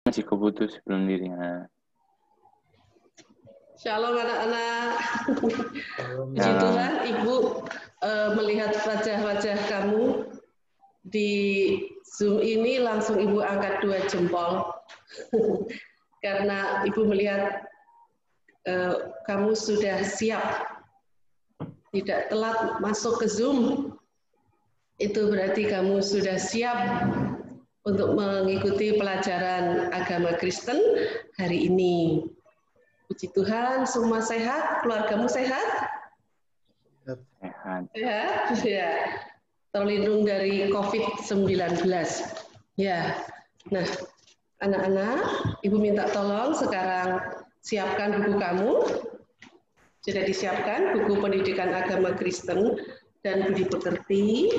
Masih keputus belum dirinya. Shalom anak-anak. Puji Tuhan, Ibu melihat wajah-wajah kamu di Zoom ini langsung Ibu angkat 2 jempol. Karena Ibu melihat kamu sudah siap, tidak telat masuk ke Zoom. Itu berarti kamu sudah siap untuk mengikuti pelajaran agama Kristen hari ini. Puji Tuhan, semua sehat, keluargamu sehat? Sehat. Sehat, ya. Terlindung dari COVID-19. Ya. Nah, anak-anak, Ibu minta tolong sekarang siapkan buku kamu. Sudah disiapkan buku pendidikan agama Kristen dan budi pekerti.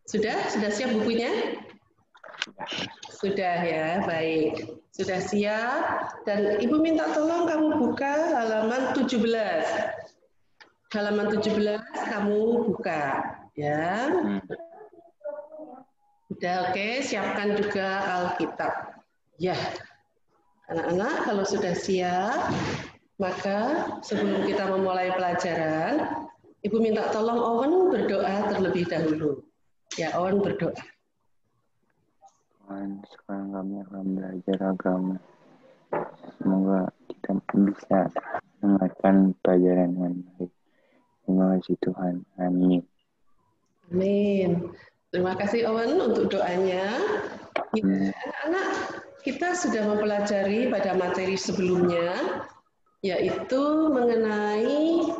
Sudah siap bukunya? Sudah ya, baik. Sudah siap, dan Ibu minta tolong kamu buka halaman 17. Halaman 17 kamu buka, ya. Sudah oke, siapkan juga Alkitab. Ya, anak-anak kalau sudah siap, maka sebelum kita memulai pelajaran, Ibu minta tolong Owen berdoa terlebih dahulu. Ya, Owen berdoa. Tuhan, sekarang kami akan belajar agama. Semoga kita bisa mendengarkan pelajaran yang baik. Terima kasih Tuhan. Amin. Amin. Terima kasih Owen untuk doanya. Anak-anak, kita sudah mempelajari pada materi sebelumnya, yaitu mengenai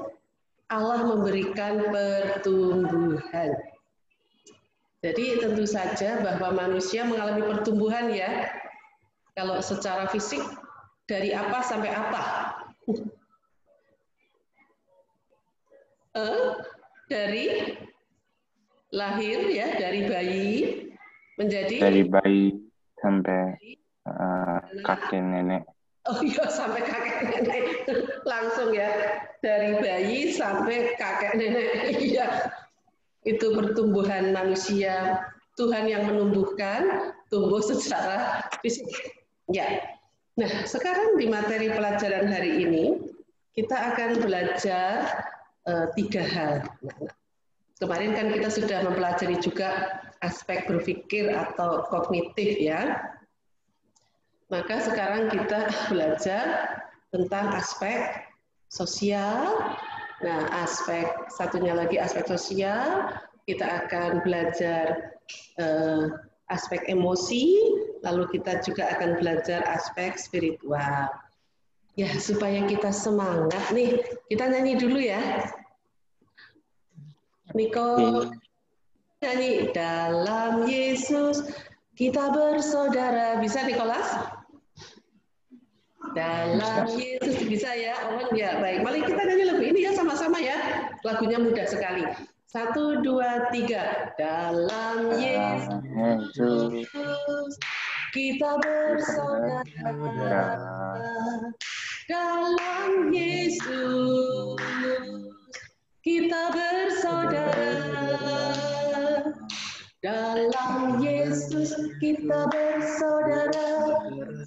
Allah memberikan pertumbuhan. Jadi tentu saja bahwa manusia mengalami pertumbuhan ya. Kalau secara fisik dari apa sampai apa? Dari lahir ya, dari bayi menjadi dari bayi sampai kakek nenek. Oh iya, sampai kakek nenek langsung ya, dari bayi sampai kakek nenek. Iya, itu pertumbuhan manusia. Tuhan yang menumbuhkan, tumbuh secara fisik. Ya. Nah, sekarang di materi pelajaran hari ini kita akan belajar 3 hal. Kemarin kan kita sudah mempelajari juga aspek berpikir atau kognitif ya. Maka sekarang kita belajar tentang aspek sosial. Nah, satunya lagi aspek sosial, kita akan belajar aspek emosi, lalu kita juga akan belajar aspek spiritual. Ya, supaya kita semangat nih, kita nyanyi dulu ya. Niko, nyanyi dalam Yesus kita bersaudara. Bisa Nikolas? Dalam Yesus bisa ya, Owen ya. Baik, mari kita nyanyi lagu ini ya sama-sama ya. Lagunya mudah sekali. 1, 2, 3. Dalam Yesus kita bersaudara. Dalam Yesus kita bersaudara. Dalam Yesus kita bersaudara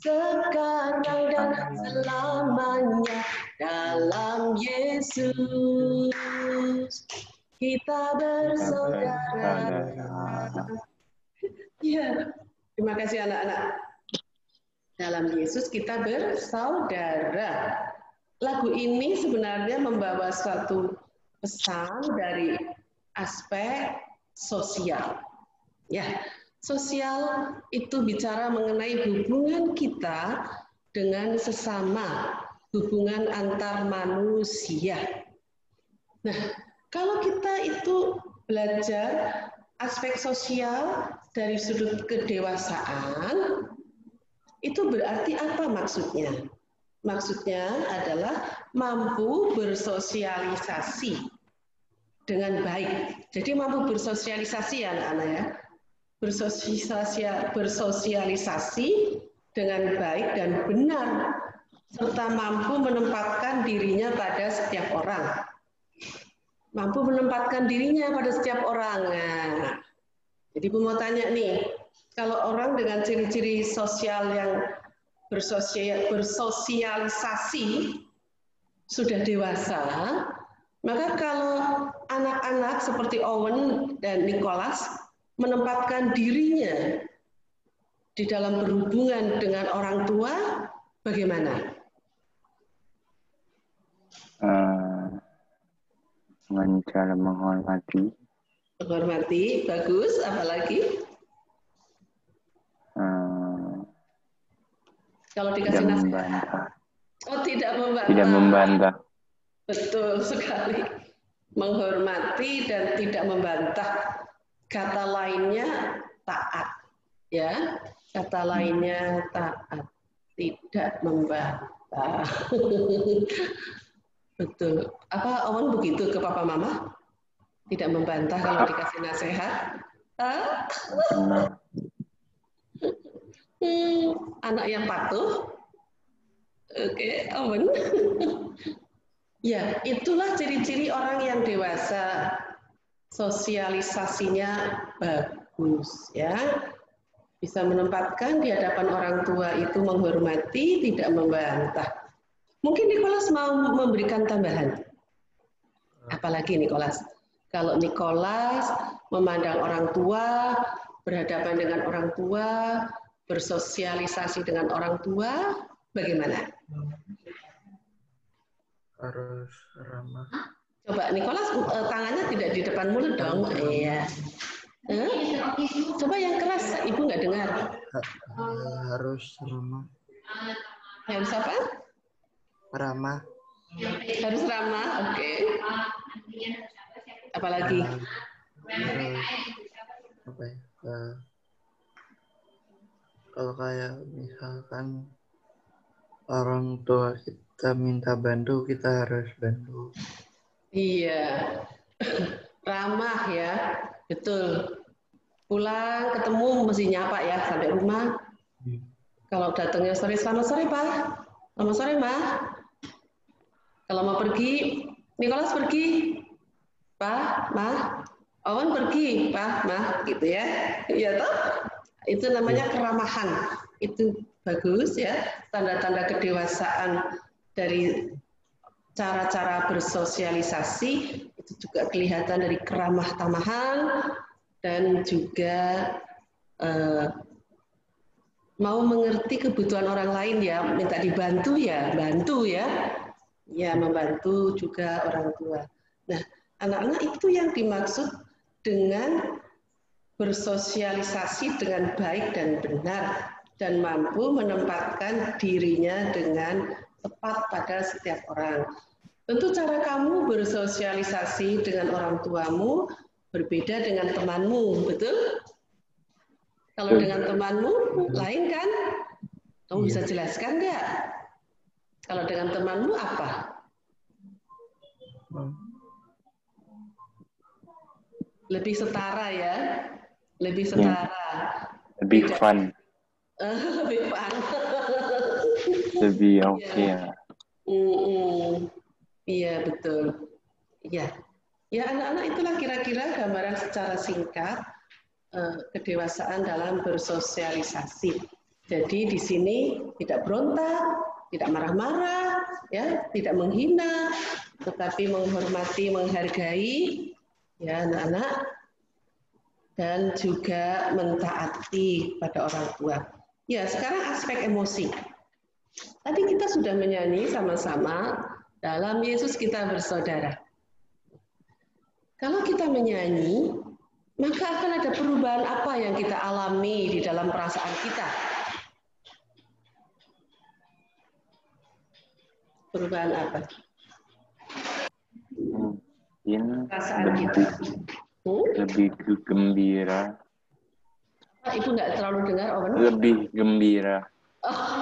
sekarang dan selamanya. Dalam Yesus kita bersaudara. Ya, terima kasih anak-anak. Dalam Yesus kita bersaudara. Lagu ini sebenarnya membawa suatu pesan dari aspek sosial. Ya, sosial itu bicara mengenai hubungan kita dengan sesama, hubungan antar manusia. Nah, kalau kita itu belajar aspek sosial dari sudut kedewasaan, itu berarti apa maksudnya? Maksudnya adalah mampu bersosialisasi dengan baik. Jadi mampu bersosialisasi ya anak-anak ya. Bersosialisasi dengan baik dan benar, serta mampu menempatkan dirinya pada setiap orang. Mampu menempatkan dirinya pada setiap orang. Nah, jadi Ibu mau tanya nih, kalau orang dengan ciri-ciri sosial yang bersosialisasi sudah dewasa, maka kalau anak-anak seperti Owen dan Nicholas menempatkan dirinya di dalam berhubungan dengan orang tua, bagaimana? Dengan cara menghormati. Menghormati, bagus. Apalagi? Kalau dikasih Tidak nasihat. membantah. Oh, tidak membantah. Tidak membantah. Betul sekali. Menghormati dan tidak membantah. Kata lainnya taat. Ya, kata lainnya taat. Tidak membantah. Betul. Apa Owen begitu ke papa mama? Tidak membantah kalau dikasih nasihat? Anak yang patuh. Oke, Owen. Ya, itulah ciri-ciri orang yang dewasa. Sosialisasinya bagus, ya. Bisa menempatkan di hadapan orang tua itu menghormati, tidak membantah. Mungkin Nicholas mau memberikan tambahan. Apalagi Nicholas? Kalau Nicholas memandang orang tua, berhadapan dengan orang tua, bersosialisasi dengan orang tua, bagaimana? Harus ramah. Coba Nicholas, tangannya tidak di depan mulut dong. Iya. Coba yang keras, Ibu nggak dengar. Harus ramah. Harus apa? Ramah. Harus ramah, oke. Apalagi? Harus apa ya? Kalau kayak misalkan orang tua kita minta bantu, kita harus bantu. Iya, ramah ya, betul. Pulang ketemu mesti nyapa ya sampai rumah. Kalau datangnya sore, selamat sore Pak, selamat sore Mbak. Kalau mau pergi, Nicholas pergi, Pak, Ma, Owen pergi, Pak, Ma, gitu ya. Iya toh? Itu namanya keramahan. Itu bagus ya, tanda-tanda kedewasaan dari cara-cara bersosialisasi itu juga kelihatan dari keramah tamahan dan juga mau mengerti kebutuhan orang lain ya, minta dibantu ya, bantu ya. Ya, membantu juga orang tua. Nah, anak-anak itu yang dimaksud dengan bersosialisasi dengan baik dan benar dan mampu menempatkan dirinya dengan tepat pada setiap orang. Tentu cara kamu bersosialisasi dengan orang tuamu berbeda dengan temanmu, betul? Kalau dengan temanmu lain kan? Kamu bisa jelaskan nggak? Kalau dengan temanmu apa? Lebih setara ya? Lebih setara. Lebih fun. Lebih fun. Lebih oke ya. Iya, betul. Iya. Ya, anak-anak itulah kira-kira gambaran secara singkat kedewasaan dalam bersosialisasi. Jadi di sini tidak berontak, tidak marah-marah, ya, tidak menghina, tetapi menghormati, menghargai, ya anak-anak, dan juga mentaati pada orang tua. Ya, sekarang aspek emosi. Tadi kita sudah menyanyi sama-sama dalam Yesus kita bersaudara. Kalau kita menyanyi, maka akan ada perubahan apa yang kita alami di dalam perasaan kita. Perubahan apa? Mungkin Perasaan kita. Lebih gembira. Ibu nggak terlalu dengar, Owen? Lebih gembira. Oh.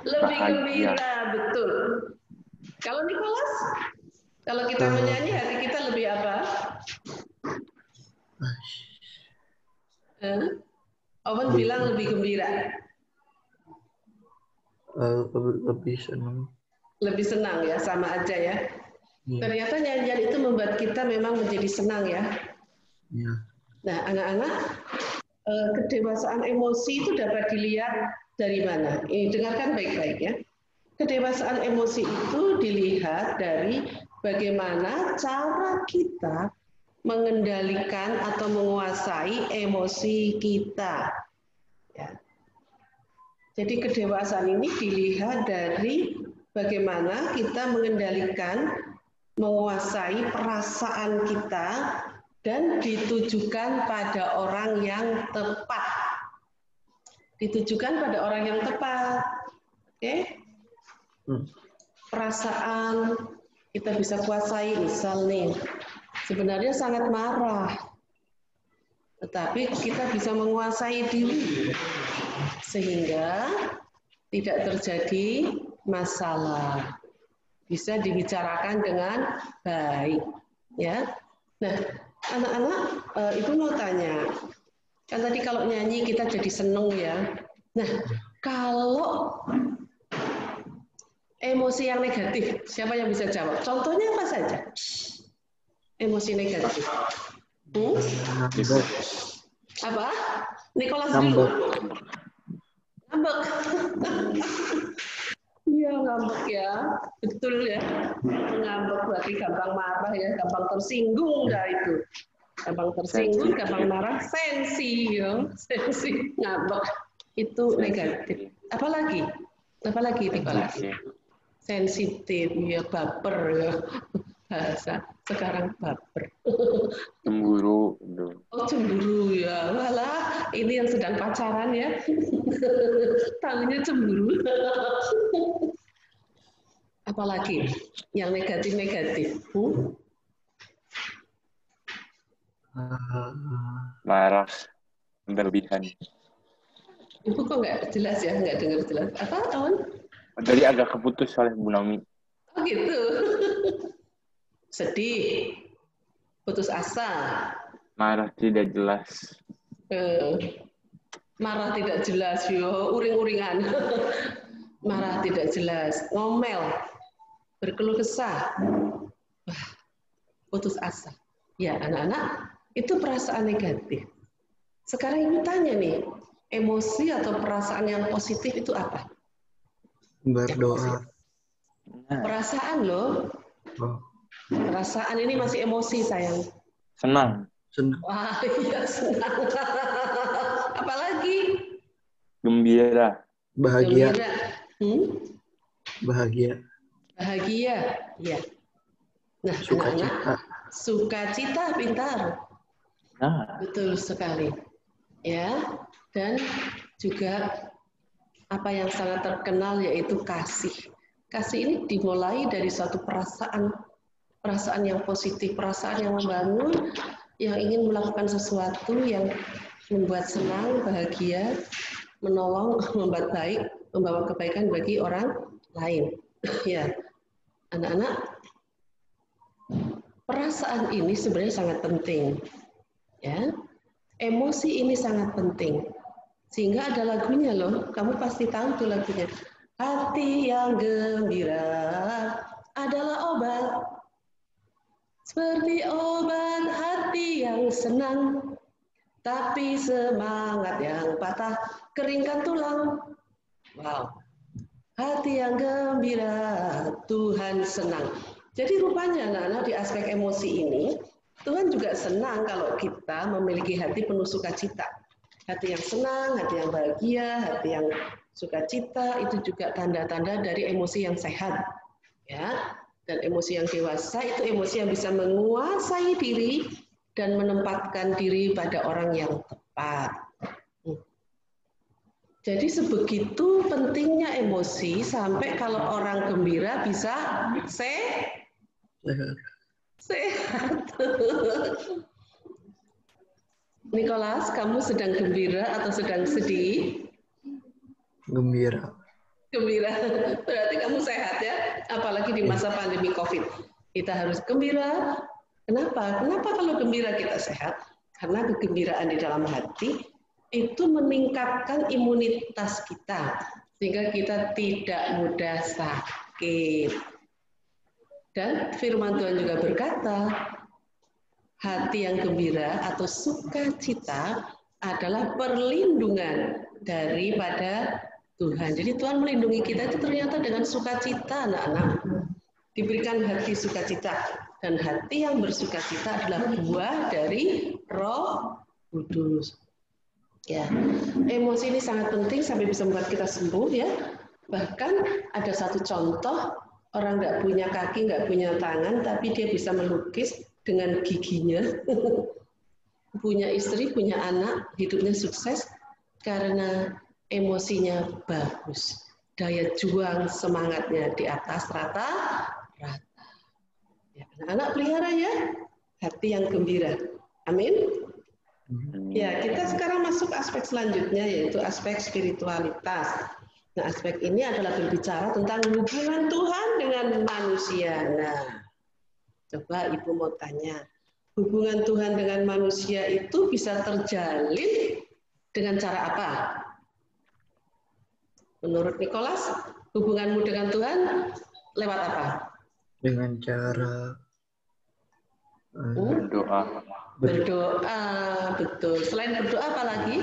Lebih Bahagia. gembira, betul. Kalau Nicholas, kalau kita menyanyi hati kita lebih apa? Owen bilang lebih gembira. Lebih senang. Lebih senang ya, sama aja ya. Ternyata nyanyian itu membuat kita memang menjadi senang ya. Nah, anak-anak, kedewasaan emosi itu dapat dilihat dari mana? Ini dengarkan baik-baik ya. Kedewasaan emosi itu dilihat dari bagaimana cara kita mengendalikan atau menguasai emosi kita. Ya. Jadi kedewasaan ini dilihat dari bagaimana kita mengendalikan, menguasai perasaan kita dan ditujukan pada orang yang tepat. Ditujukan pada orang yang tepat. Oke? Perasaan kita bisa kuasai, misal nih, sebenarnya sangat marah, tetapi kita bisa menguasai diri sehingga tidak terjadi masalah, bisa dibicarakan dengan baik, ya. Nah, anak-anak, ibu mau tanya, kan tadi kalau nyanyi kita jadi seneng ya. Nah, kalau emosi yang negatif, siapa yang bisa jawab? Contohnya apa saja? Emosi negatif. Apa? Nicholas dulu. Ngambek. Iya, ngambek ya. Betul ya. Ngambek berarti gampang marah ya, gampang tersinggung dah itu. Gampang tersinggung, gampang marah, sensi ya. Sensi, ngambek. Itu negatif. Apalagi? Apalagi Nicholas? Sensitif ya, baper ya. Bahasa sekarang baper. Cemburu. Oh, cemburu ya. Walah, ini yang sedang pacaran ya. Tahunya cemburu. Apalagi yang negatif-negatif? Marah berlebihan. Ibu kok nggak jelas ya, nggak dengar jelas. Apa, Awan? Tadi agak keputus oleh Bu Naomi. Oh gitu. Sedih, putus asa. Marah tidak jelas. Marah tidak jelas, yo, uring-uringan. Marah tidak jelas, ngomel, berkeluh kesah, putus asa. Ya, anak-anak, itu perasaan negatif. Sekarang ibu tanya nih, emosi atau perasaan yang positif itu apa? Berdoa. Perasaan loh. Perasaan ini masih emosi, sayang. Senang. Wah, iya senang. Apalagi? Gembira. Bahagia. Gembira. Bahagia. Bahagia, ya. Nah, Sukacita. Sukacita, pintar. Nah. Betul sekali. Ya, dan juga apa yang sangat terkenal yaitu kasih. Kasih ini dimulai dari suatu perasaan yang positif, perasaan yang membangun, yang ingin melakukan sesuatu yang membuat senang, bahagia, menolong, membuat baik, membawa kebaikan bagi orang lain. Ya, anak-anak, perasaan ini sebenarnya sangat penting. Ya, emosi ini sangat penting. Sehingga ada lagunya loh, kamu pasti tahu tuh lagunya. Hati yang gembira adalah obat. Seperti obat hati yang senang, tapi semangat yang patah keringkan tulang. Wow. Hati yang gembira, Tuhan senang. Jadi rupanya anak-anak di aspek emosi ini, Tuhan juga senang kalau kita memiliki hati penuh sukacita. Hati yang senang, hati yang bahagia, hati yang sukacita, itu juga tanda-tanda dari emosi yang sehat. Ya. Dan emosi yang dewasa itu emosi yang bisa menguasai diri dan menempatkan diri pada orang yang tepat. Jadi sebegitu pentingnya emosi sampai kalau orang gembira bisa sehat. Nicholas, kamu sedang gembira atau sedang sedih? Gembira. Gembira, berarti kamu sehat ya, apalagi di masa pandemi COVID. Kita harus gembira. Kenapa? Kenapa kalau gembira kita sehat? Karena kegembiraan di dalam hati itu meningkatkan imunitas kita, sehingga kita tidak mudah sakit. Dan firman Tuhan juga berkata, hati yang gembira atau sukacita adalah perlindungan daripada Tuhan. Jadi Tuhan melindungi kita itu ternyata dengan sukacita, anak-anak. Diberikan hati sukacita. Dan hati yang bersukacita adalah buah dari Roh Kudus. Ya, emosi ini sangat penting sampai bisa membuat kita sembuh ya. Bahkan ada satu contoh, orang nggak punya kaki, nggak punya tangan, tapi dia bisa melukis dengan giginya. Punya istri, punya anak, hidupnya sukses karena emosinya bagus. Daya juang semangatnya di atas rata-rata. Ya, anak-anak pelihara ya, hati yang gembira. Amin. Ya, kita sekarang masuk aspek selanjutnya yaitu aspek spiritualitas. Nah, aspek ini adalah berbicara tentang hubungan Tuhan dengan manusia. Nah, coba Ibu mau tanya, hubungan Tuhan dengan manusia itu bisa terjalin dengan cara apa? Menurut Nicholas, hubunganmu dengan Tuhan lewat apa? Dengan cara Berdoa. Berdoa, betul. Selain berdoa apa lagi?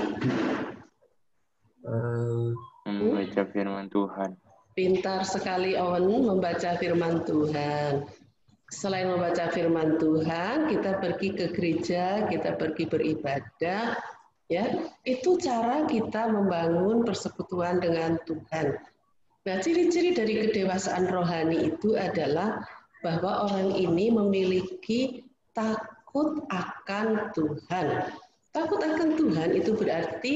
Membaca firman Tuhan. Pintar sekali Owen membaca firman Tuhan. Selain membaca firman Tuhan, kita pergi ke gereja, kita pergi beribadah, ya. Itu cara kita membangun persekutuan dengan Tuhan. Nah, ciri-ciri dari kedewasaan rohani itu adalah bahwa orang ini memiliki takut akan Tuhan. Takut akan Tuhan itu berarti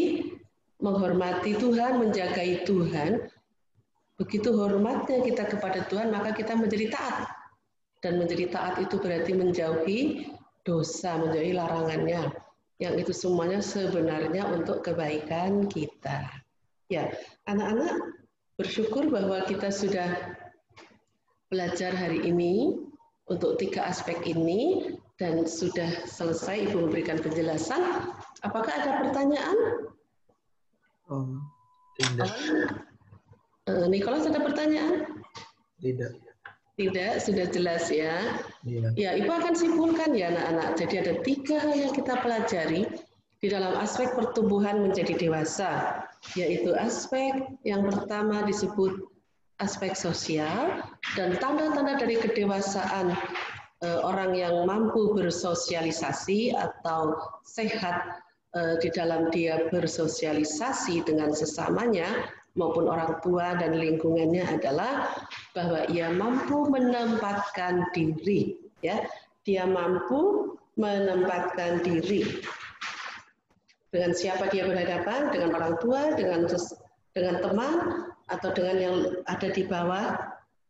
menghormati Tuhan, menjagai Tuhan. Begitu hormatnya kita kepada Tuhan, maka kita menjadi taat. Dan menjadi taat itu berarti menjauhi dosa, menjauhi larangannya. Yang itu semuanya sebenarnya untuk kebaikan kita. Ya, anak-anak bersyukur bahwa kita sudah belajar hari ini untuk 3 aspek ini dan sudah selesai Ibu memberikan penjelasan. Apakah ada pertanyaan? Oh, tidak. Nicholas ada pertanyaan? Tidak. Tidak, sudah jelas ya. Iya. Ya, Ibu akan simpulkan ya anak-anak. Jadi ada 3 hal yang kita pelajari di dalam aspek pertumbuhan menjadi dewasa, yaitu aspek yang pertama disebut aspek sosial dan tanda-tanda dari kedewasaan orang yang mampu bersosialisasi atau sehat di dalam dia bersosialisasi dengan sesamanya maupun orang tua dan lingkungannya adalah bahwa ia mampu menempatkan diri, ya, dia mampu menempatkan diri dengan siapa dia berhadapan, dengan orang tua, dengan teman atau dengan yang ada di bawah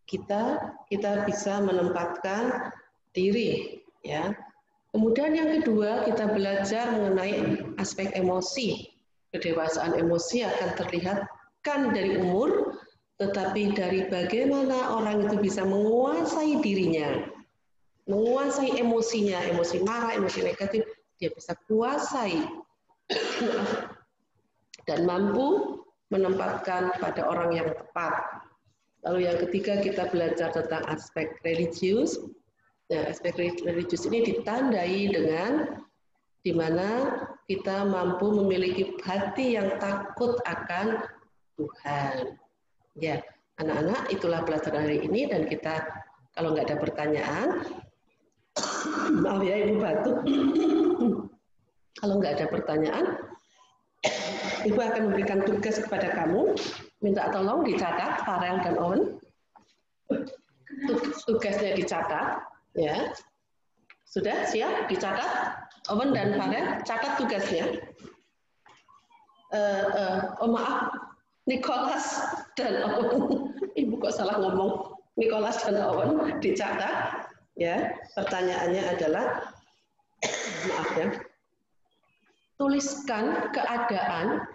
kita bisa menempatkan diri, ya. Kemudian yang kedua kita belajar mengenai aspek emosi. Kedewasaan emosi akan terlihat kan dari umur, tetapi dari bagaimana orang itu bisa menguasai dirinya, menguasai emosinya, emosi marah, emosi negatif, dia bisa kuasai dan mampu menempatkan pada orang yang tepat. Lalu yang ketiga kita belajar tentang aspek religius. Nah, aspek religius ini ditandai dengan di mana kita mampu memiliki hati yang takut akan Tuhan. Ya, anak-anak, itulah pelajaran hari ini dan kita kalau nggak ada pertanyaan, maaf ya Ibu batuk. Kalau nggak ada pertanyaan, Ibu akan memberikan tugas kepada kamu, minta tolong dicatat Farel dan Owen. Tugasnya dicatat, ya. Sudah siap dicatat? Owen dan Farel, catat tugasnya. Oh maaf. Nicholas dan Owen, Ibu kok salah ngomong. Nicholas dan Owen dicatat, ya. Pertanyaannya adalah, maaf ya, tuliskan keadaan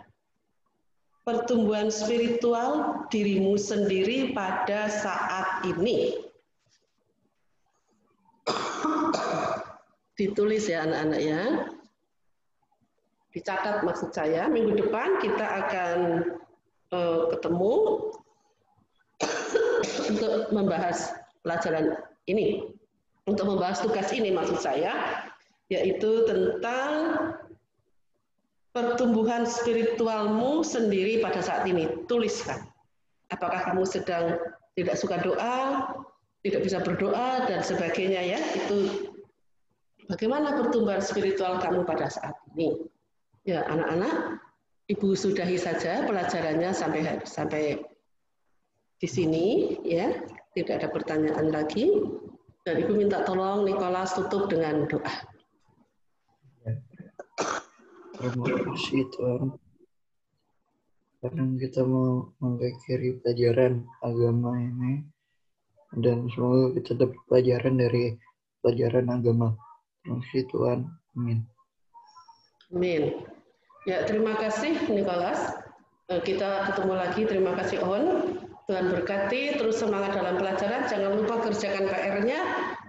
pertumbuhan spiritual dirimu sendiri pada saat ini. Ditulis ya anak-anak ya. Dicatat maksud saya. Minggu depan kita akan ketemu untuk membahas pelajaran ini, untuk membahas tugas ini maksud saya, yaitu tentang pertumbuhan spiritualmu sendiri pada saat ini. Tuliskan. Apakah kamu sedang tidak suka doa, tidak bisa berdoa, dan sebagainya ya. Itu bagaimana pertumbuhan spiritual kamu pada saat ini. Ya, anak-anak, Ibu sudahi saja pelajarannya sampai di sini ya. Tidak ada pertanyaan lagi. Dan Ibu minta tolong Nicholas tutup dengan doa. Terima kasih Tuhan. Sekarang kita mau mengakhiri pelajaran agama ini. Dan semoga kita dapat pelajaran dari pelajaran agama. Terima kasih Tuhan. Amin. Amin. Ya, terima kasih Nicholas. Kita ketemu lagi. Terima kasih On. Tuhan berkati. Terus semangat dalam pelajaran. Jangan lupa kerjakan PR-nya.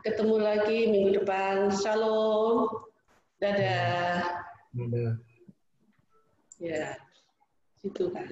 Ketemu lagi minggu depan. Shalom. Dadah. Dadah. Ya, situ kan.